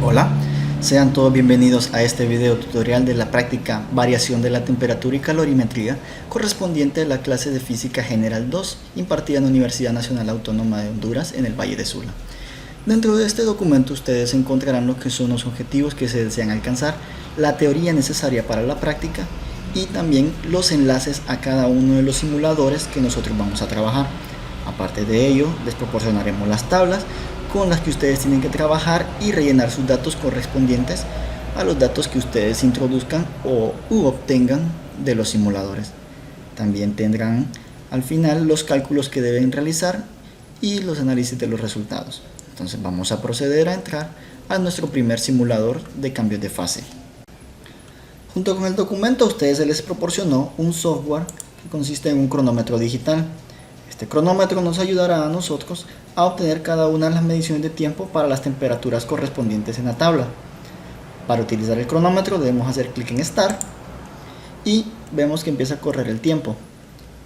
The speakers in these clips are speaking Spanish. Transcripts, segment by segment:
Hola, sean todos bienvenidos a este video tutorial de la práctica variación de la temperatura y calorimetría correspondiente a la clase de Física General 2 impartida en la Universidad Nacional Autónoma de Honduras en el Valle de Sula. Dentro de este documento ustedes encontrarán lo que son los objetivos que se desean alcanzar, la teoría necesaria para la práctica y también los enlaces a cada uno de los simuladores que nosotros vamos a trabajar. Aparte de ello, les proporcionaremos las tablas con las que ustedes tienen que trabajar y rellenar sus datos correspondientes a los datos que ustedes introduzcan u obtengan de los simuladores. También tendrán al final los cálculos que deben realizar y los análisis de los resultados. Entonces vamos a proceder a entrar a nuestro primer simulador de cambios de fase. Junto con el documento a ustedes se les proporcionó un software que consiste en un cronómetro digital. Este cronómetro nos ayudará a nosotros a obtener cada una de las mediciones de tiempo para las temperaturas correspondientes en la tabla. Para utilizar el cronómetro debemos hacer clic en Start y vemos que empieza a correr el tiempo.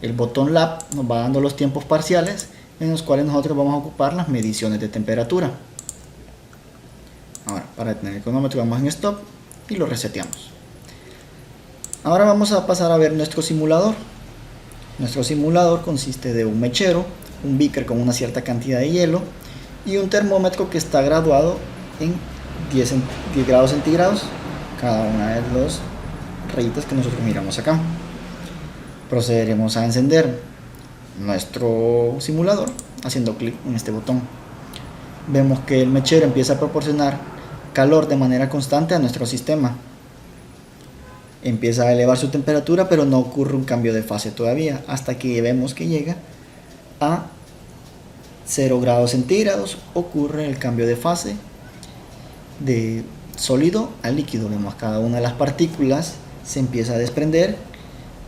El botón Lab nos va dando los tiempos parciales en los cuales nosotros vamos a ocupar las mediciones de temperatura. Ahora, para detener el cronómetro vamos en Stop y lo reseteamos. Ahora vamos a pasar a ver nuestro simulador. Nuestro simulador consiste de un mechero, un beaker con una cierta cantidad de hielo y un termómetro que está graduado en 10 grados centígrados cada una de las rayitas que nosotros miramos acá. Procederemos a encender nuestro simulador haciendo clic en este botón. Vemos que el mechero empieza a proporcionar calor de manera constante a nuestro sistema. Empieza a elevar su temperatura, pero no ocurre un cambio de fase todavía, hasta que vemos que llega a 0 grados centígrados. Ocurre el cambio de fase de sólido a líquido. Vemos cada una de las partículas se empieza a desprender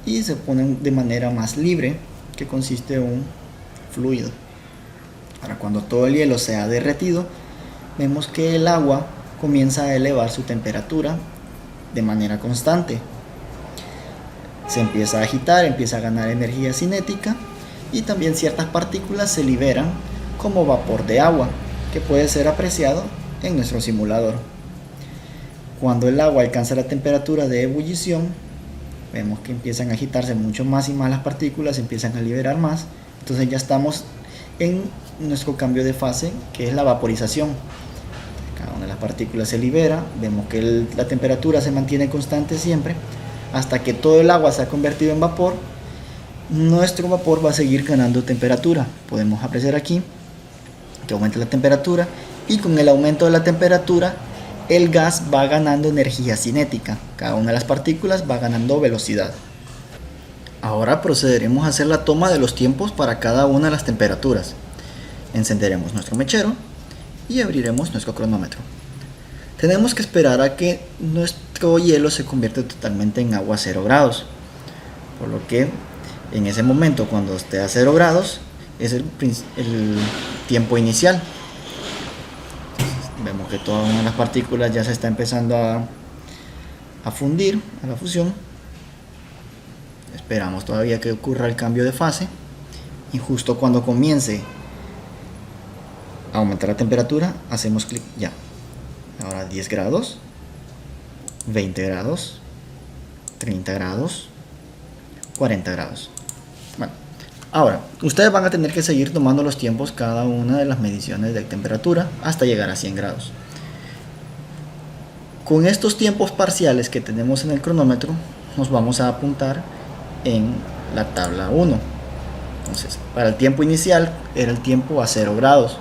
y se ponen de manera más libre, que consiste en un fluido. Ahora, cuando todo el hielo se ha derretido, vemos que el agua comienza a elevar su temperatura de manera constante. Se empieza a agitar, empieza a ganar energía cinética y también ciertas partículas se liberan como vapor de agua, que puede ser apreciado en nuestro simulador. Cuando el agua alcanza la temperatura de ebullición, vemos que empiezan a agitarse mucho más y más las partículas, empiezan a liberar más. Entonces ya estamos en nuestro cambio de fase, que es la vaporización. Cada una de las partículas se libera, vemos que la temperatura se mantiene constante siempre hasta que todo el agua se ha convertido en vapor. Nuestro vapor va a seguir ganando temperatura. Podemos apreciar aquí que aumenta la temperatura y con el aumento de la temperatura el gas va ganando energía cinética. Cada una de las partículas va ganando velocidad. Ahora procederemos a hacer la toma de los tiempos para cada una de las temperaturas. Encenderemos nuestro mechero y abriremos nuestro cronómetro. Tenemos que esperar a que nuestro hielo se convierta totalmente en agua a 0 grados. Por lo que en ese momento, cuando esté a 0 grados, es el tiempo inicial. Entonces, vemos que todas las partículas ya se está empezando a fundir, a la fusión. Esperamos todavía que ocurra el cambio de fase y justo cuando comience a aumentar la temperatura hacemos clic ya. Ahora 10 grados, 20 grados, 30 grados, 40 grados. Bueno, ahora ustedes van a tener que seguir tomando los tiempos cada una de las mediciones de temperatura hasta llegar a 100 grados. Con estos tiempos parciales que tenemos en el cronómetro nos vamos a apuntar en la tabla 1. Entonces, para el tiempo inicial era el tiempo a 0 grados.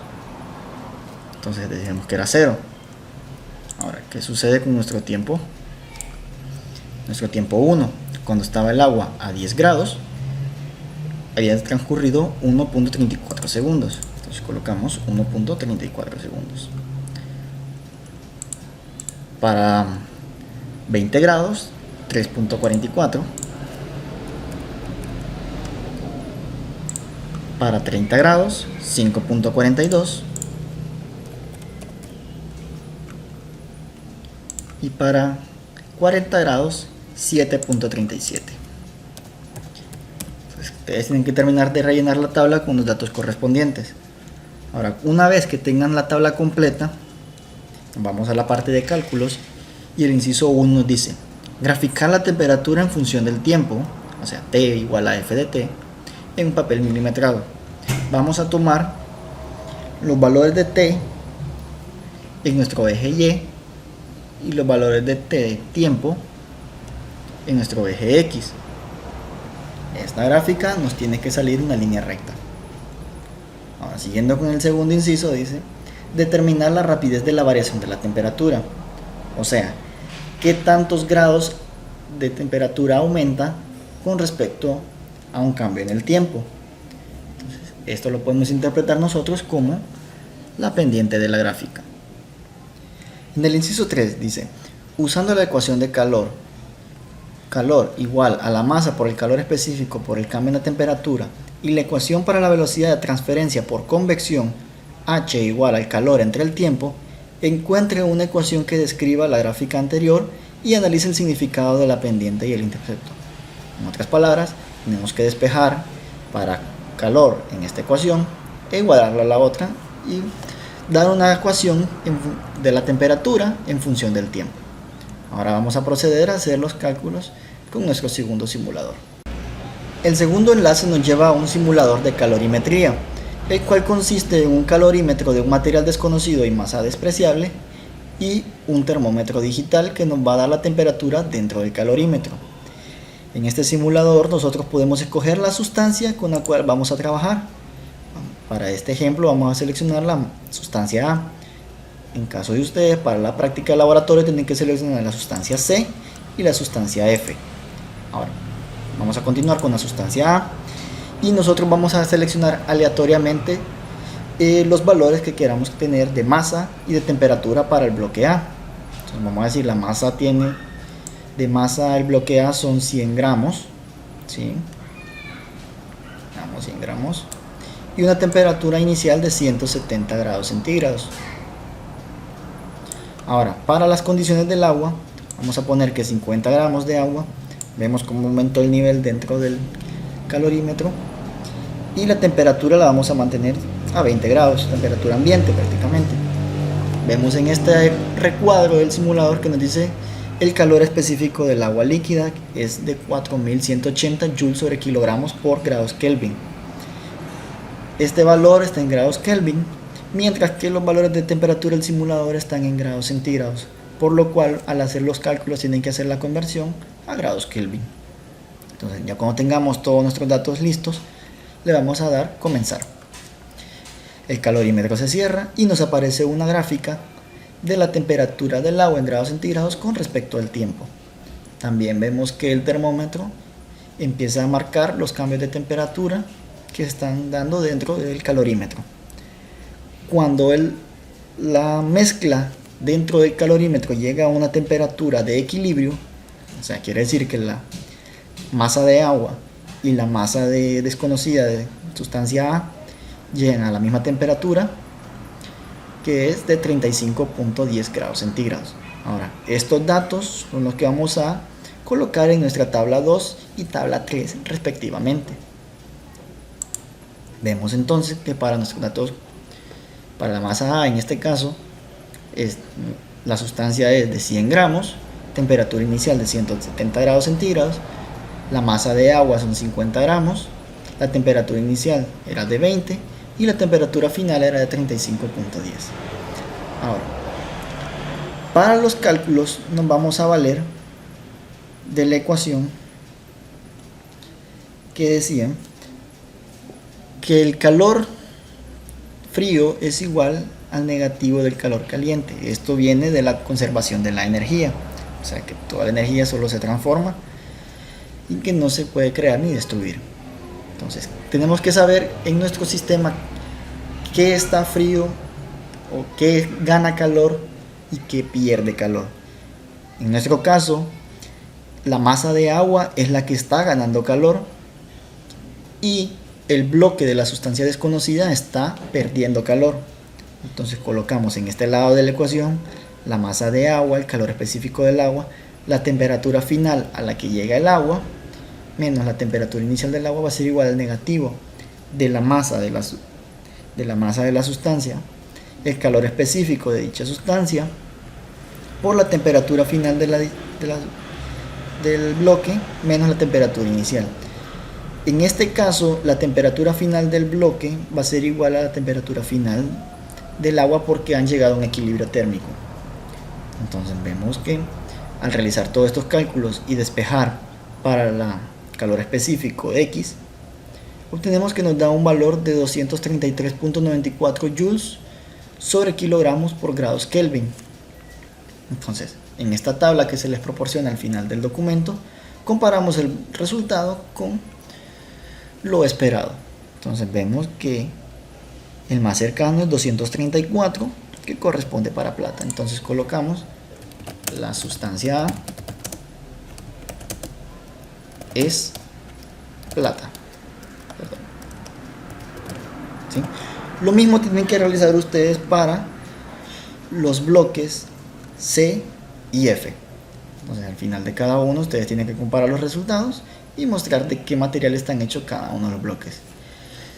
Entonces decimos que era 0. Ahora, ¿qué sucede con nuestro tiempo? Nuestro tiempo 1, cuando estaba el agua a 10 grados, había transcurrido 1.34 segundos. Entonces colocamos 1.34 segundos. Para 20 grados, 3.44. Para 30 grados, 5.42. Y para 40 grados 7.37. Ustedes tienen que terminar de rellenar la tabla con los datos correspondientes. Ahora, una vez que tengan la tabla completa, Vamos a la parte de cálculos y el inciso 1 nos dice graficar la temperatura en función del tiempo, o sea, T igual a F de T, en un papel milimetrado. Vamos a tomar los valores de T en nuestro eje Y los valores de T de tiempo en nuestro eje X. Esta gráfica nos tiene que salir una línea recta. Ahora, siguiendo con el segundo inciso, dice determinar la rapidez de la variación de la temperatura, o sea, qué tantos grados de temperatura aumenta con respecto a un cambio en el tiempo. Entonces, esto lo podemos interpretar nosotros como la pendiente de la gráfica. En el inciso 3 dice, usando la ecuación de calor igual a la masa por el calor específico por el cambio en la temperatura y la ecuación para la velocidad de transferencia por convección, H igual al calor entre el tiempo, encuentre una ecuación que describa la gráfica anterior y analice el significado de la pendiente y el intercepto. En otras palabras, tenemos que despejar para calor en esta ecuación e igualarla a la otra y dar una ecuación de la temperatura en función del tiempo. Ahora vamos a proceder a hacer los cálculos con nuestro segundo simulador. El segundo enlace nos lleva a un simulador de calorimetría, el cual consiste en un calorímetro de un material desconocido y masa despreciable y un termómetro digital que nos va a dar la temperatura dentro del calorímetro. En este simulador nosotros podemos escoger la sustancia con la cual vamos a trabajar. Para este ejemplo vamos a seleccionar la sustancia A. En caso de ustedes, para la práctica de laboratorio tienen que seleccionar la sustancia C y la sustancia F. Ahora, vamos a continuar con la sustancia A y nosotros vamos a seleccionar aleatoriamente los valores que queramos tener de masa y de temperatura para el bloque A. Entonces vamos a decir la masa tiene de masa el bloque A son 100 gramos, ¿sí? Damos 100 gramos y una temperatura inicial de 170 grados centígrados. Ahora, para las condiciones del agua, vamos a poner que 50 gramos de agua, vemos cómo aumentó el nivel dentro del calorímetro y la temperatura la vamos a mantener a 20 grados, temperatura ambiente prácticamente. Vemos en este recuadro del simulador que nos dice el calor específico del agua líquida es de 4180 joules sobre kilogramos por grados Kelvin. Este valor está en grados Kelvin, mientras que los valores de temperatura del simulador están en grados centígrados, por lo cual al hacer los cálculos tienen que hacer la conversión a grados Kelvin. Entonces, ya cuando tengamos todos nuestros datos listos, le vamos a dar comenzar. El calorímetro se cierra y nos aparece una gráfica de la temperatura del agua en grados centígrados con respecto al tiempo. También vemos que el termómetro empieza a marcar los cambios de temperatura que están dando dentro del calorímetro. Cuando la mezcla dentro del calorímetro llega a una temperatura de equilibrio, o sea, quiere decir que la masa de agua y la masa desconocida de sustancia A llegan a la misma temperatura, que es de 35.10 grados centígrados. Ahora, estos datos son los que vamos a colocar en nuestra tabla 2 y tabla 3 respectivamente. Vemos entonces que para nuestros datos, para la masa A en este caso, la sustancia es de 100 gramos, temperatura inicial de 170 grados centígrados, la masa de agua son 50 gramos, la temperatura inicial era de 20 y la temperatura final era de 35.10. Ahora, para los cálculos nos vamos a valer de la ecuación que decía que el calor frío es igual al negativo del calor caliente. Esto viene de la conservación de la energía, o sea que toda la energía solo se transforma y que no se puede crear ni destruir. Entonces tenemos que saber en nuestro sistema qué está frío o qué gana calor y qué pierde calor. En nuestro caso, la masa de agua es la que está ganando calor y el bloque de la sustancia desconocida está perdiendo calor. Entonces colocamos en este lado de la ecuación la masa de agua, el calor específico del agua, la temperatura final a la que llega el agua, menos la temperatura inicial del agua va a ser igual al negativo de la masa de la sustancia, el calor específico de dicha sustancia, por la temperatura final del bloque menos la temperatura inicial. En este caso, la temperatura final del bloque va a ser igual a la temperatura final del agua porque han llegado a un equilibrio térmico. Entonces vemos que al realizar todos estos cálculos y despejar para el calor específico X, obtenemos que nos da un valor de 233.94 joules sobre kilogramos por grados Kelvin. Entonces, en esta tabla que se les proporciona al final del documento, comparamos el resultado con lo esperado. Entonces vemos que el más cercano es 234, que corresponde para plata. Entonces colocamos la sustancia A es plata. Perdón. ¿Sí? Lo mismo tienen que realizar ustedes para los bloques C y F. Entonces al final de cada uno ustedes tienen que comparar los resultados y mostrar de qué material están hechos cada uno de los bloques.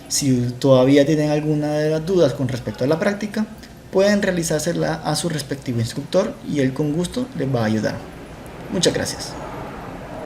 Si todavía tienen alguna de las dudas con respecto a la práctica, pueden realizársela a su respectivo instructor y él con gusto les va a ayudar. Muchas gracias.